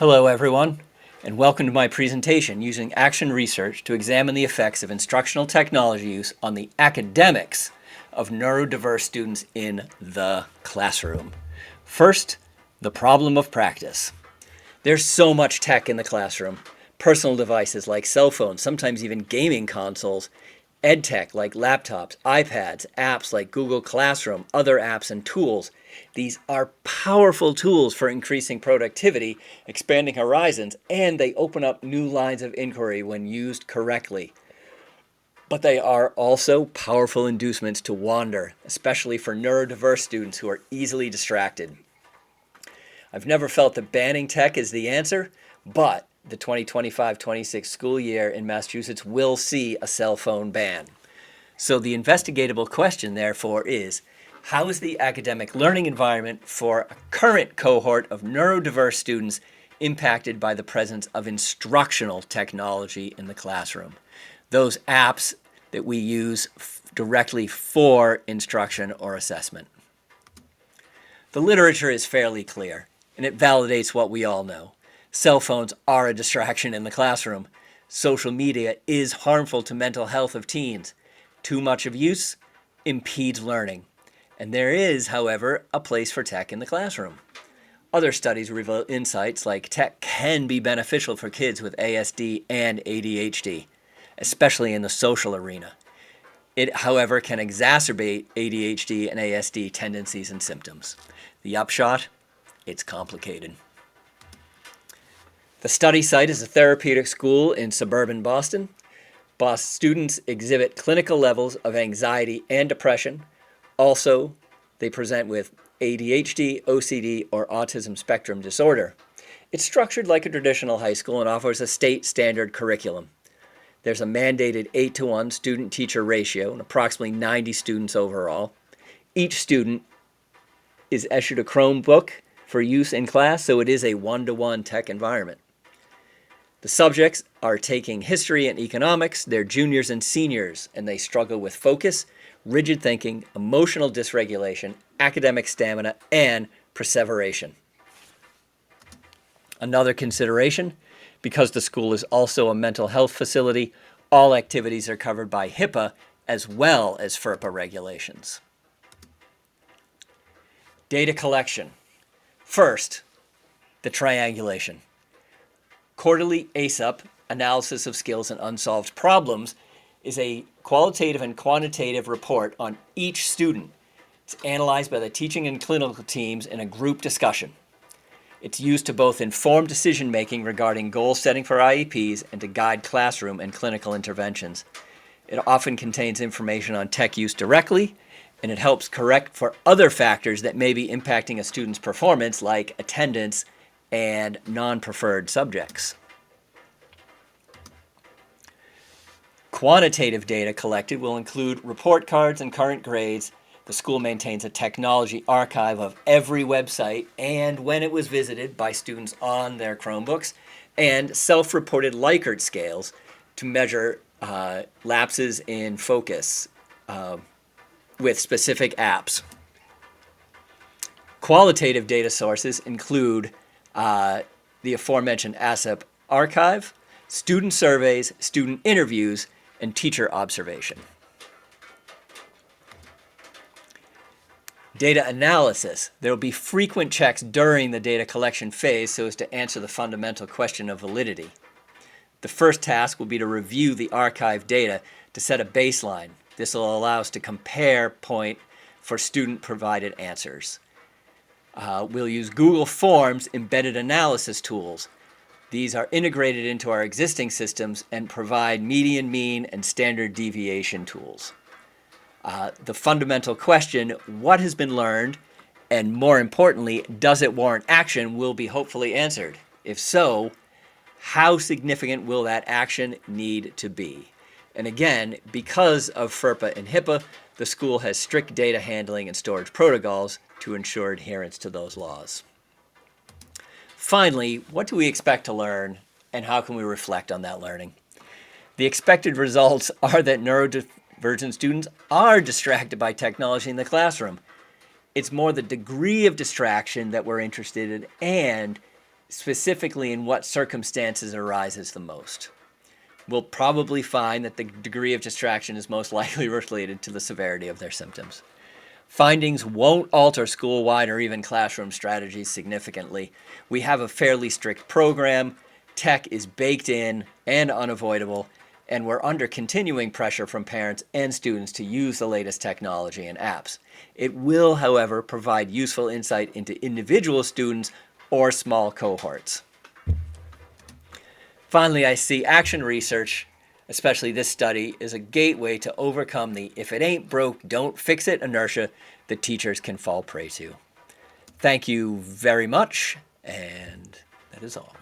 Hello everyone, and welcome to my presentation using action research to examine the effects of instructional technology use on the academics of neurodiverse students in the classroom. First, the problem of practice. There's so much tech in the classroom. Personal devices like cell phones, sometimes even gaming consoles, EdTech like laptops, iPads, apps like Google Classroom, other apps and tools. These are powerful tools for increasing productivity, expanding horizons, and they open up new lines of inquiry when used correctly. But they are also powerful inducements to wander, especially for neurodiverse students who are easily distracted. I've never felt that banning tech is the answer, but the 2025-26 school year in Massachusetts will see a cell phone ban. So the investigatable question, therefore, is how is the academic learning environment for a current cohort of neurodiverse students impacted by the presence of instructional technology in the classroom? Those apps that we use directly for instruction or assessment. The literature is fairly clear, and it validates what we all know. Cell phones are a distraction in the classroom. Social media is harmful to mental health of teens. Too much of use impedes learning. And there is, however, a place for tech in the classroom. Other studies reveal insights like tech can be beneficial for kids with ASD and ADHD, especially in the social arena. It, however, can exacerbate ADHD and ASD tendencies and symptoms. The upshot? It's complicated. The study site is a therapeutic school in suburban Boston. Students exhibit clinical levels of anxiety and depression. Also, they present with ADHD, OCD, or autism spectrum disorder. It's structured like a traditional high school and offers a state standard curriculum. There's a mandated 8-to-1 student-teacher ratio and approximately 90 students overall. Each student is issued a Chromebook for use in class, so it is a one-to-one tech environment. The subjects are taking history and economics. They're juniors and seniors, and they struggle with focus, rigid thinking, emotional dysregulation, academic stamina, and perseveration. Another consideration, because the school is also a mental health facility, all activities are covered by HIPAA as well as FERPA regulations. Data collection. First, the triangulation. Quarterly ASAP, Analysis of Skills and Unsolved Problems, is a qualitative and quantitative report on each student. It's analyzed by the teaching and clinical teams in a group discussion. It's used to both inform decision-making regarding goal setting for IEPs and to guide classroom and clinical interventions. It often contains information on tech use directly, and it helps correct for other factors that may be impacting a student's performance, like attendance and non-preferred subjects. Quantitative data collected will include report cards and current grades. The school maintains a technology archive of every website and when it was visited by students on their Chromebooks, and self-reported Likert scales to measure lapses in focus with specific apps. Qualitative data sources include the aforementioned ASAP archive, student surveys, student interviews, and teacher observation. Data analysis. There will be frequent checks during the data collection phase so as to answer the fundamental question of validity. The first task will be to review the archive data to set a baseline. This will allow us to compare point for student-provided answers. We'll use Google Forms embedded analysis tools. These are integrated into our existing systems and provide median, mean, and standard deviation tools. The fundamental question, what has been learned, and more importantly, does it warrant action, will be hopefully answered. If so, how significant will that action need to be? And again, because of FERPA and HIPAA, the school has strict data handling and storage protocols to ensure adherence to those laws. Finally, what do we expect to learn, and how can we reflect on that learning? The expected results are that neurodivergent students are distracted by technology in the classroom. It's more the degree of distraction that we're interested in and specifically in what circumstances it arises the most. We'll probably find that the degree of distraction is most likely related to the severity of their symptoms. Findings won't alter school-wide or even classroom strategies significantly. We have a fairly strict program, tech is baked in and unavoidable, and we're under continuing pressure from parents and students to use the latest technology and apps. It will, however, provide useful insight into individual students or small cohorts. Finally, I see action research, especially this study, is a gateway to overcome the if it ain't broke, don't fix it inertia that teachers can fall prey to. Thank you very much, and that is all.